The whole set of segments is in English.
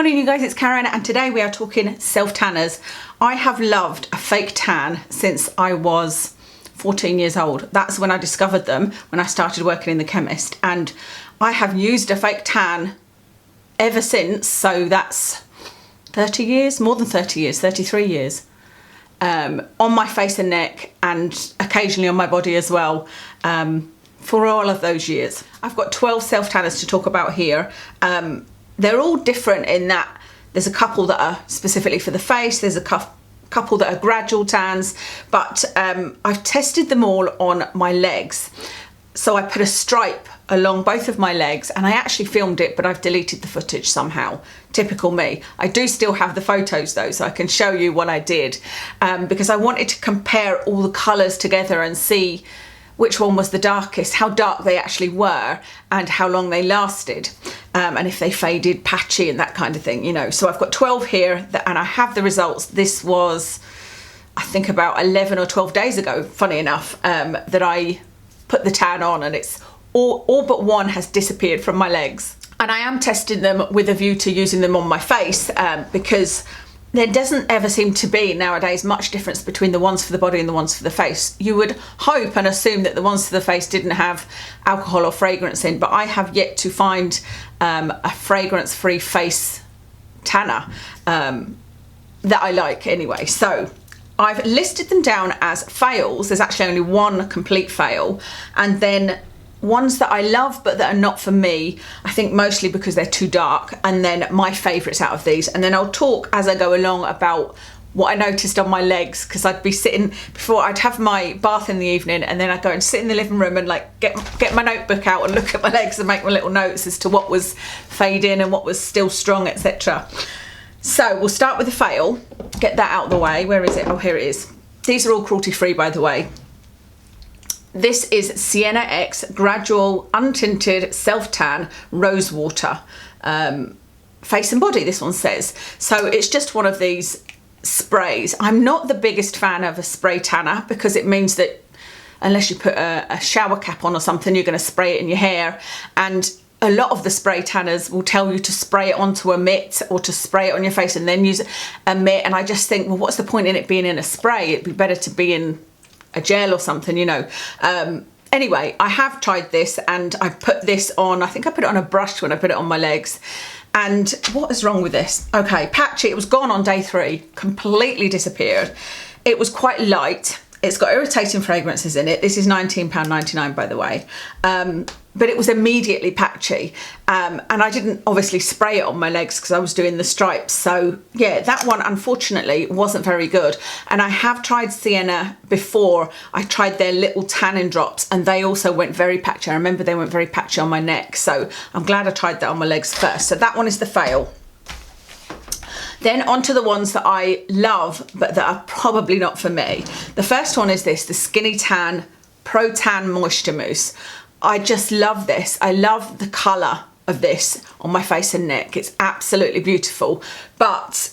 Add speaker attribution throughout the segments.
Speaker 1: Morning you guys, it's Karen and today we are talking self-tanners. I have loved a fake tan since I was 14 years old. That's when I discovered them, when I started working in the chemist, and I have used a fake tan ever since. So that's 30 years, more than 30 years, 33 years, on my face and neck and occasionally on my body as well, for all of those years. I've got 12 self-tanners to talk about here. They're all different in that there's a couple that are specifically for the face, there's a couple that are gradual tans, but I've tested them all on my legs. So I put a stripe along both of my legs, and I actually filmed it, but I've deleted the footage somehow. Typical me. I do still have the photos though, so I can show you what I did, because I wanted to compare all the colours together and see which one was the darkest, how dark they actually were, and how long they lasted, and if they faded, patchy, and that kind of thing, you know. So I've got 12 here, and I have the results. This was, I think, about 11 or 12 days ago, funny enough, that I put the tan on, and it's all but one has disappeared from my legs. And I am testing them with a view to using them on my face, because there doesn't ever seem to be nowadays much difference between the ones for the body and the ones for the face. You would hope and assume that the ones for the face didn't have alcohol or fragrance in, but I have yet to find a fragrance-free face tanner that I like anyway. So I've listed them down as fails. There's actually only one complete fail, and then ones that I love but that are not for me, I think mostly because they're too dark, and then my favourites out of these. And then I'll talk as I go along about what I noticed on my legs, because I'd be sitting, before I'd have my bath in the evening, and then I'd go and sit in the living room and like get my notebook out and look at my legs and make my little notes as to what was fading and what was still strong, etc. So we'll start with the fail, get that out of the way. Where is it? Oh, here it is. These are all cruelty free, by the way. This is Sienna X Gradual Untinted Self-Tan Rose Water, face and body, this one says. So it's just one of these sprays. I'm not the biggest fan of a spray tanner, because it means that unless you put a shower cap on or something, you're going to spray it in your hair. And a lot of the spray tanners will tell you to spray it onto a mitt or to spray it on your face and then use a mitt. And I just think, well, what's the point in it being in a spray? It'd be better to be in a gel or something, you know. Anyway, I have tried this, and I put this on, I think I put it on a brush when I put it on my legs. And what is wrong with this? Okay, patchy, it was gone on day 3, completely disappeared. It was quite light. It's got irritating fragrances in it. This is £19.99, by the way. But it was immediately patchy. And I didn't obviously spray it on my legs because I was doing the stripes. So yeah, that one unfortunately wasn't very good. And I have tried Sienna before. I tried their little tanning drops, and they also went very patchy. I remember they went very patchy on my neck. So I'm glad I tried that on my legs first. So that one is the fail. Then onto the ones that I love, but that are probably not for me. The first one is this, the Skinny Tan Pro Tan Moisture Mousse. I just love this. I love the colour of this on my face and neck. It's absolutely beautiful, but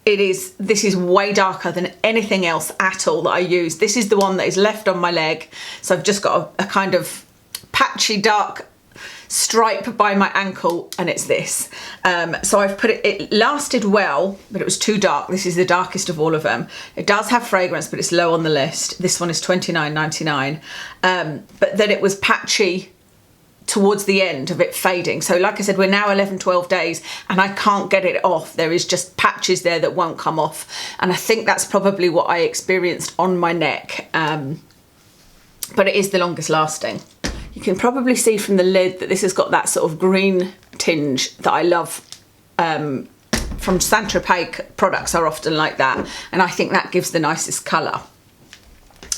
Speaker 1: this is way darker than anything else at all that I use. This is the one that is left on my leg. So I've just got a kind of patchy dark stripe by my ankle, and it's this. So I've put it lasted well, but it was too dark. This is the darkest of all of them. It does have fragrance, but it's low on the list. This one is £29.99. But then it was patchy towards the end of it fading. So like I said, we're now 11, 12 days and I can't get it off. There is just patches there that won't come off. And I think that's probably what I experienced on my neck. But it is the longest lasting. You can probably see from the lid that this has got that sort of green tinge that I love. From Tropez products are often like that, and I think that gives the nicest colour,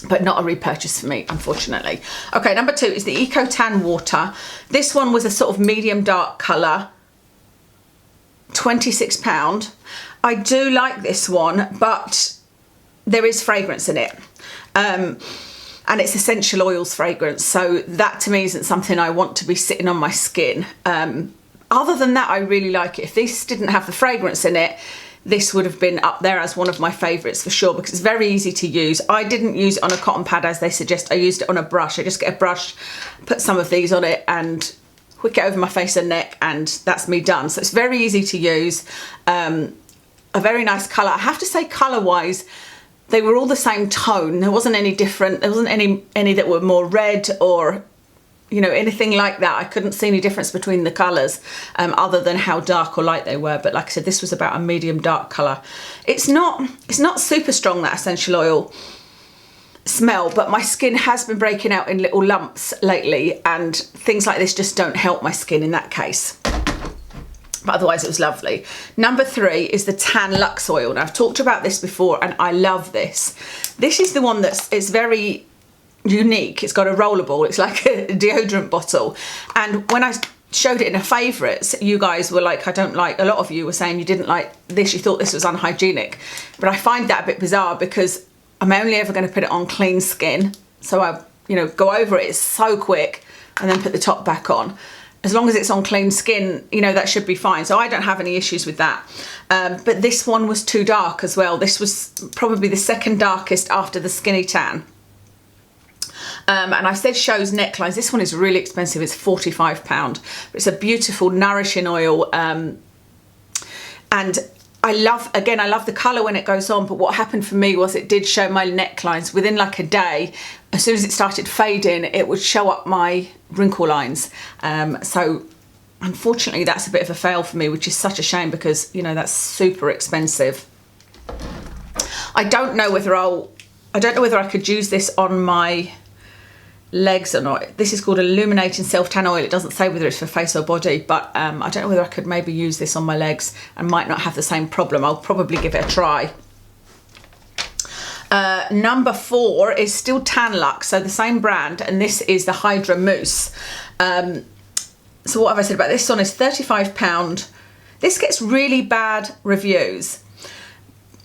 Speaker 1: but not a repurchase for me, unfortunately. Okay, number 2 is the Eco Tan Water. This one was a sort of medium dark colour, £26. I do like this one, but there is fragrance in it. And it's essential oils fragrance, so that to me isn't something I want to be sitting on my skin. Other than that, I really like it. If this didn't have the fragrance in it, this would have been up there as one of my favourites for sure, because it's very easy to use. I didn't use it on a cotton pad as they suggest. I used it on a brush. I just get a brush, put some of these on it, and whick it over my face and neck, and that's me done. So it's very easy to use. A very nice colour. I have to say, colour-wise, they were all the same tone. There wasn't any different. There wasn't any that were more red or, you know, anything like that. I couldn't see any difference between the colours other than how dark or light they were. But like I said, this was about a medium dark colour. It's not super strong, that essential oil smell, but my skin has been breaking out in little lumps lately, and things like this just don't help my skin in that case. But otherwise it was lovely. Number 3 is the Tan Luxe Oil. Now I've talked about this before and I love this. This is the one it's very unique. It's got a rollable, it's like a deodorant bottle. And when I showed it in a favourites, you guys were like, a lot of you were saying you didn't like this, you thought this was unhygienic. But I find that a bit bizarre because I'm only ever going to put it on clean skin. So I, you know, go over it so quick and then put the top back on. As long as it's on clean skin, you know, that should be fine. So I don't have any issues with that. But this one was too dark as well. This was probably the second darkest after the Skinny Tan. And I said shows necklines. This one is really expensive. It's £45. It's a beautiful, nourishing oil. And I love the colour when it goes on, but what happened for me was it did show my necklines within like a day. As soon as it started fading, it would show up my wrinkle lines. So unfortunately, that's a bit of a fail for me, which is such a shame because, you know, that's super expensive. I don't know whether I could use this on my legs or not. This is called Illuminating Self-Tan Oil. It doesn't say whether it's for face or body, but I don't know whether I could maybe use this on my legs and might not have the same problem. I'll probably give it a try. Number 4 is still Tan Luxe, so the same brand, and this is the Hydra Mousse. So what have I said about this one? Is £35. This gets really bad reviews.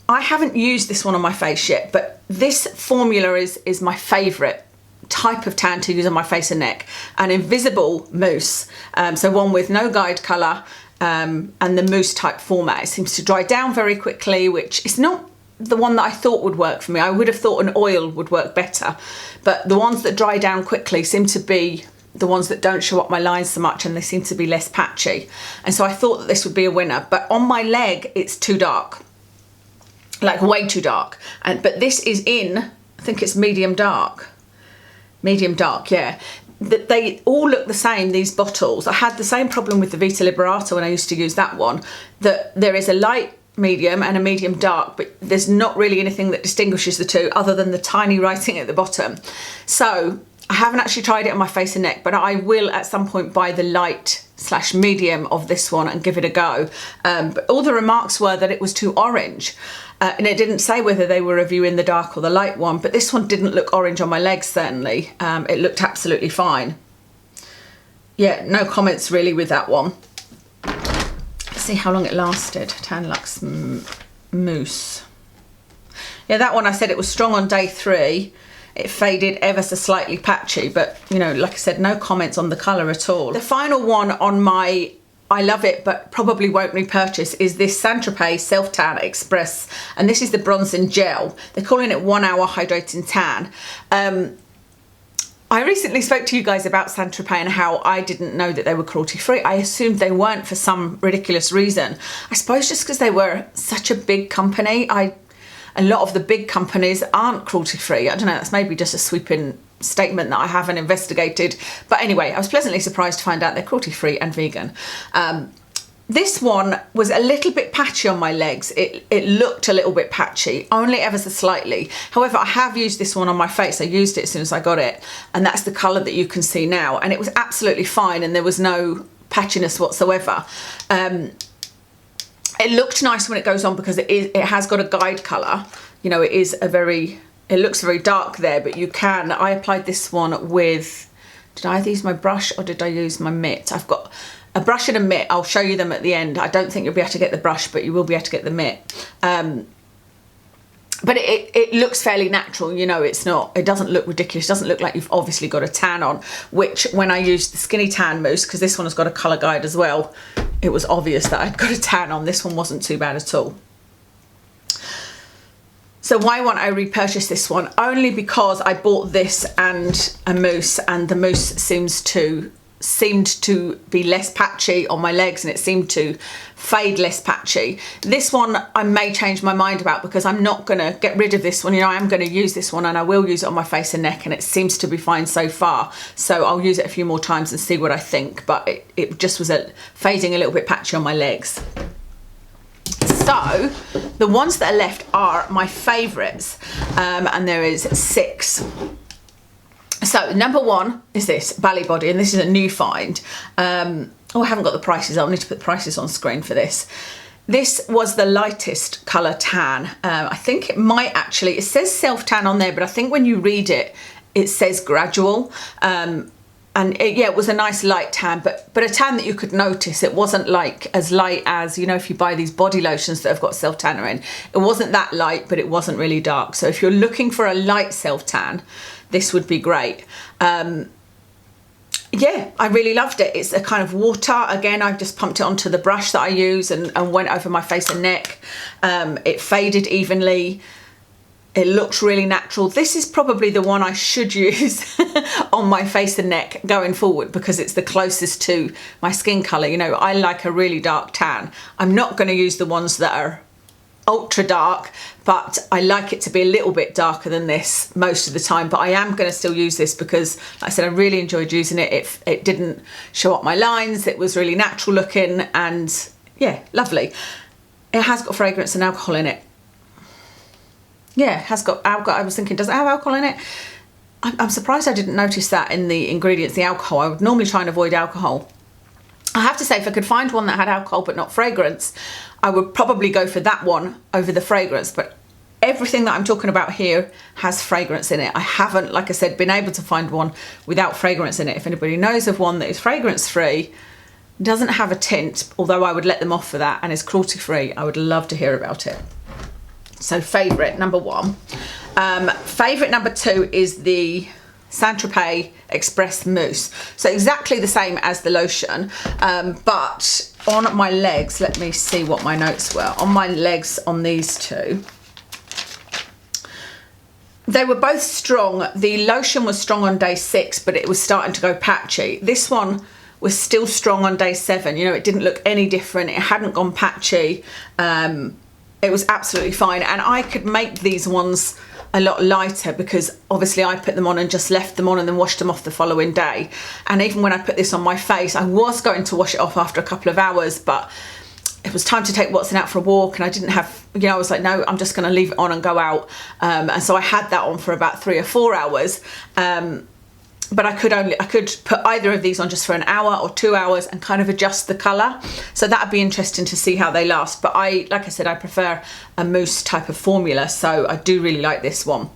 Speaker 1: I haven't used this one on my face yet, but this formula is my favourite type of tan to use on my face and neck. An invisible mousse, so one with no guide colour, and the mousse type format. It seems to dry down very quickly, which is not the one that I thought would work for me. I would have thought an oil would work better, but the ones that dry down quickly seem to be the ones that don't show up my lines so much, and they seem to be less patchy. And so I thought that this would be a winner, but on my leg it's too dark, like way too dark. But this is in, I think it's medium dark, yeah. That they all look the same, these bottles. I had the same problem with the Vita Liberato when I used to use that one, that there is a light medium and a medium dark, but there's not really anything that distinguishes the two other than the tiny writing at the bottom. So I haven't actually tried it on my face and neck, but I will at some point buy the light/medium of this one and give it a go. But all the remarks were that it was too orange. And it didn't say whether they were reviewing the dark or the light one, but this one didn't look orange on my legs, certainly. It looked absolutely fine. Yeah, no comments really with that one. Let's see how long it lasted. Tan Luxe Mousse. Yeah, that one I said it was strong on day 3. It faded ever so slightly patchy, but, you know, like I said, no comments on the colour at all. The final one on my I love it but probably won't repurchase is this Tropez Self-Tan Express, and this is the bronzing gel. They're calling it 1 Hour Hydrating Tan. I recently spoke to you guys about Tropez and how I didn't know that they were cruelty free. I assumed they weren't for some ridiculous reason. I suppose just because they were such a big company. A lot of the big companies aren't cruelty free. I don't know, that's maybe just a sweeping statement that I haven't investigated, but anyway, I was pleasantly surprised to find out they're cruelty free and vegan. This one was a little bit patchy on my legs. It looked a little bit patchy, only ever so slightly. However, I have used this one on my face. I used it as soon as I got it, and that's the colour that you can see now, and it was absolutely fine and there was no patchiness whatsoever. It looked nice when it goes on because it has got a guide colour. You know, it looks very dark there, but you can. I applied this one with, did I use my brush or did I use my mitt? I've got a brush and a mitt. I'll show you them at the end. I don't think you'll be able to get the brush, but you will be able to get the mitt. But it looks fairly natural, you know, it doesn't look ridiculous. It doesn't look like you've obviously got a tan on, which when I used the Skinny Tan Mousse, because this one has got a colour guide as well, it was obvious that I'd got a tan on. This one wasn't too bad at all. So why won't I repurchase this one? Only because I bought this and a mousse, and the mousse seems to seemed to be less patchy on my legs, and it seemed to fade less patchy. This one I may change my mind about, because I'm not going to get rid of this one. You know, I am going to use this one, and I will use it on my face and neck, and it seems to be fine so far. So I'll use it a few more times and see what I think, but it just was fading a little bit patchy on my legs. So the ones that are left are my favourites, and there is 6. So number 1 is this Bally Body, and this is a new find. Oh, I haven't got the prices. I'll need to put the prices on screen for this. This was the lightest colour tan. I think it might actually, it says self-tan on there, but I think when you read it, it says gradual. Yeah, it was a nice light tan, but a tan that you could notice. It wasn't like as light as, you know, if you buy these body lotions that have got self-tanner in. It wasn't that light, but it wasn't really dark. So if you're looking for a light self-tan, this would be great. Yeah, I really loved it. It's a kind of water. Again, I've just pumped it onto the brush that I use and went over my face and neck. It faded evenly. It looks really natural. This is probably the one I should use on my face and neck going forward, because it's the closest to my skin colour. You know, I like a really dark tan. I'm not going to use the ones that are ultra dark, but I like it to be a little bit darker than this most of the time. But I am going to still use this because, like I said, I really enjoyed using it. It didn't show up my lines. It was really natural looking, and yeah, lovely. It has got fragrance and alcohol in it. Yeah, it has got alcohol. I was thinking, does it have alcohol in it? I'm surprised I didn't notice that in the ingredients, the alcohol. I would normally try and avoid alcohol. I have to say, if I could find one that had alcohol but not fragrance, I would probably go for that one over the fragrance. But everything that I'm talking about here has fragrance in it. I haven't, like I said, been able to find one without fragrance in it. If anybody knows of one that is fragrance free, doesn't have a tint, although I would let them off for that, and is cruelty free, I would love to hear about it. So favourite number 1. Favourite number 2 is the Tropez Express Mousse. So exactly the same as the lotion, but on my legs, let me see what my notes were. On my legs on these two, they were both strong. The lotion was strong on day 6, but it was starting to go patchy. This one was still strong on day 7. You know, it didn't look any different. It hadn't gone patchy. It was absolutely fine, and I could make these ones a lot lighter because obviously I put them on and just left them on and then washed them off the following day. And even when I put this on my face, I was going to wash it off after a couple of hours, but it was time to take Watson out for a walk, and I didn't have, you know, I was like, no, I'm just going to leave it on and go out. And so I had that on for about 3 or 4 hours. But I could put either of these on just for an hour or 2 hours and kind of adjust the colour. So that'd be interesting to see how they last. But like I said, I prefer a mousse type of formula. So I do really like this one.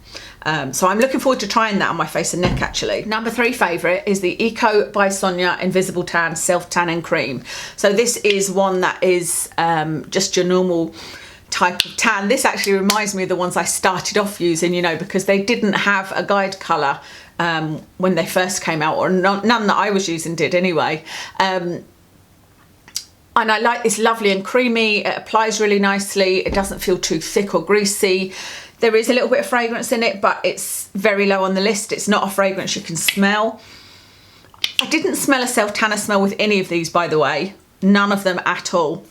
Speaker 1: So I'm looking forward to trying that on my face and neck actually. Number 3 favourite is the Eco by Sonya Invisible Tan Self-Tanning Cream. So this is one that is just your normal type of tan. This actually reminds me of the ones I started off using, you know, because they didn't have a guide colour when they first came out, or none that I was using did anyway. And I like this, lovely and creamy. It applies really nicely. It doesn't feel too thick or greasy. There is a little bit of fragrance in it, but it's very low on the list. It's not a fragrance you can smell. I didn't smell a self-tanner smell with any of these, by the way. None of them at all.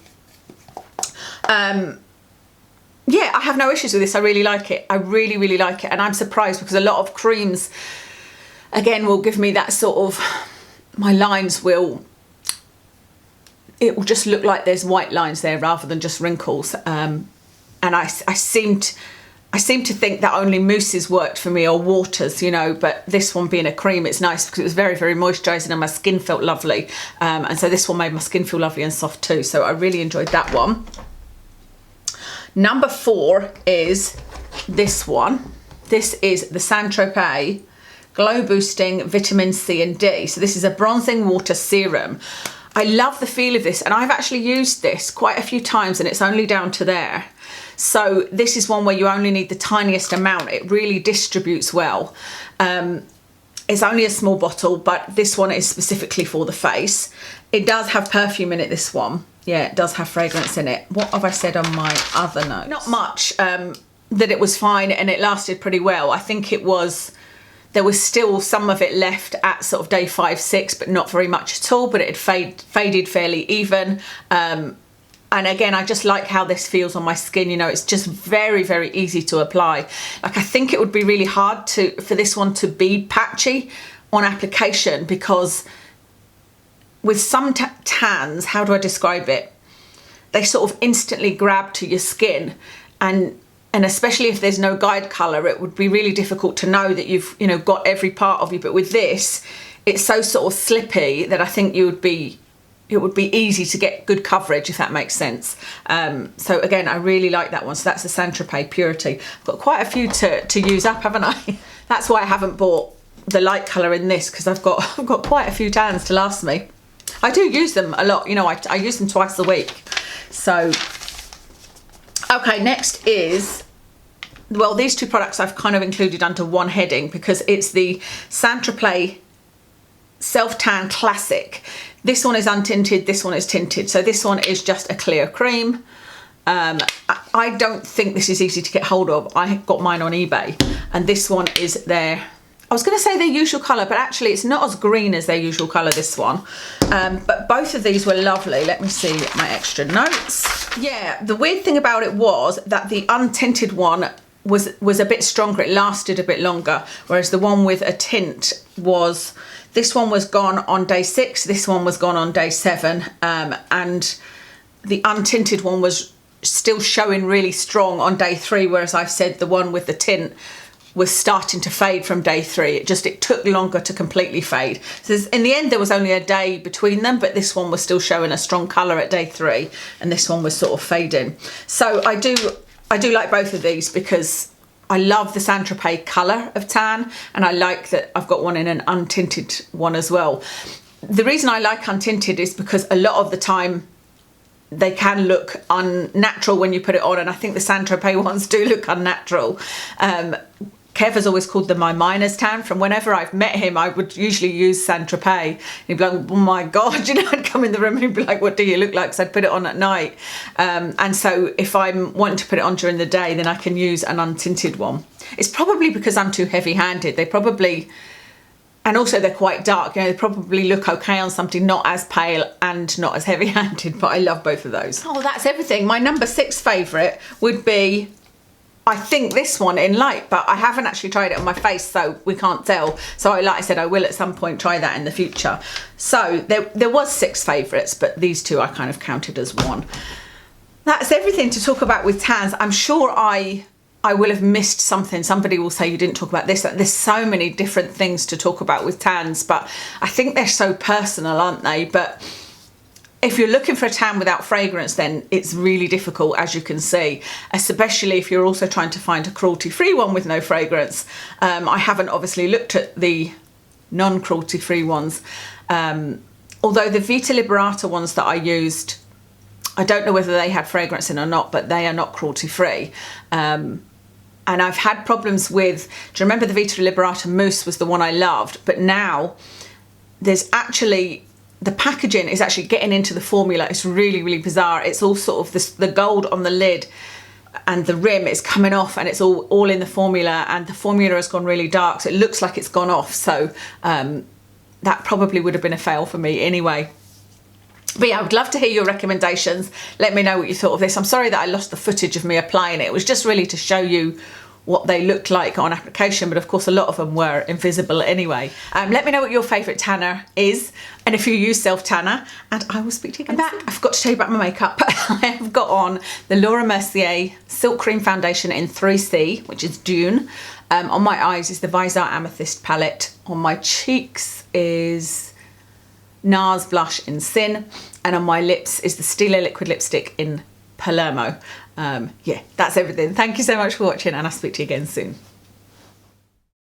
Speaker 1: Yeah, I have no issues with this. I really like it. I really, really like it. And I'm surprised because a lot of creams, again, will give me that sort of, my lines will, it will just look like there's white lines there rather than just wrinkles. And I seem to think that only mousses worked for me, or waters, you know, but this one being a cream, it's nice because it was very, very moisturising and my skin felt lovely. And so this one made my skin feel lovely and soft too. So I really enjoyed that one. Number 4 is this one. This is the Tropez Glow Boosting Vitamin C and D. So this is a bronzing water serum. I love the feel of this, and I've actually used this quite a few times and it's only down to there. So this is one where you only need the tiniest amount. It really distributes well. It's only a small bottle, but this one is specifically for the face. It does have perfume in it, this one. Yeah, it does have fragrance in it. What have I said on my other notes? Not much, that it was fine and it lasted pretty well. I think it was There was still some of it left at sort of day 5, 6, but not very much at all, but it had faded fairly even. And again, I just like how this feels on my skin. You know, it's just very, very easy to apply. Like, I think it would be really hard for this one to be patchy on application, because with some tans, how do I describe it? They sort of instantly grab to your skin, and especially if there's no guide colour, it would be really difficult to know that you've, you know, got every part of you. But with this, it's so sort of slippy that I think it would be easy to get good coverage, if that makes sense. So again, I really like that one. So that's the Saint-Tropez Purity. I've got quite a few to use up, haven't I? That's why I haven't bought the light colour in this, because I've got quite a few tans to last me. I do use them a lot, you know, I use them twice a week. So, okay, next is, well, these two products I've kind of included under one heading, because it's the Saint-Tropez Self-Tan Classic. This one is untinted, this one is tinted. So this one is just a clear cream. I don't think this is easy to get hold of. I got mine on eBay, and this one is I was going to say their usual colour, but actually it's not as green as their usual colour, this one. But both of these were lovely. Let me see my extra notes. Yeah, the weird thing about it was that the untinted one was a bit stronger. It lasted a bit longer, whereas the one with a tint this one was gone on day 6, this one was gone on day 7, and the untinted one was still showing really strong on day 3, whereas I said the one with the tint was starting to fade from day 3. It took longer to completely fade. So in the end, there was only a day between them, but this one was still showing a strong colour at day 3, and this one was sort of fading. So I do like both of these, because I love the Saint-Tropez colour of tan, and I like that I've got one in an untinted one as well. The reason I like untinted is because a lot of the time they can look unnatural when you put it on, and I think the Saint-Tropez ones do look unnatural. Kev has always called them my miner's tan. From whenever I've met him, I would usually use Saint-Tropez. He'd be like, oh my God, you know, I'd come in the room and he'd be like, what do you look like? So I'd put it on at night. And so if I'm wanting to put it on during the day, then I can use an untinted one. It's probably because I'm too heavy-handed. And also they're quite dark, you know, they probably look okay on something not as pale and not as heavy-handed, but I love both of those. Oh, that's everything. My number 6 favourite would be, I think, this one in light, but I haven't actually tried it on my face, so we can't tell. So like I said, I will at some point try that in the future. So there was 6 favourites, but these two I kind of counted as one. That's everything to talk about with tans. I'm sure I will have missed something. Somebody will say you didn't talk about this. There's so many different things to talk about with tans, but I think they're so personal, aren't they? But if you're looking for a tan without fragrance, then it's really difficult, as you can see, especially if you're also trying to find a cruelty-free one with no fragrance. I haven't obviously looked at the non-cruelty-free ones. Although the Vita Liberata ones that I used, I don't know whether they had fragrance in or not, but they are not cruelty-free. And I've had problems with, do you remember the Vita Liberata Mousse was the one I loved? But now there's actually, the packaging is actually getting into the formula. It's really, really bizarre. It's all sort of this, the gold on the lid and the rim is coming off, and it's all in the formula, and the formula has gone really dark. So it looks like it's gone off. So that probably would have been a fail for me anyway. But yeah, I would love to hear your recommendations. Let me know what you thought of this. I'm sorry that I lost the footage of me applying it. It was just really to show you what they looked like on application, but of course a lot of them were invisible anyway. Let me know what your favourite tanner is, and if you use self-tanner, and I will speak to you again soon. I forgot to tell you about my makeup. I have got on the Laura Mercier Silk Cream Foundation in 3C, which is Dune. On my eyes is the Viseart Amethyst palette. On my cheeks is Nars blush in Sin, and on my lips is the Stila liquid lipstick in Palermo. Yeah, that's everything. Thank you so much for watching, and I'll speak to you again soon.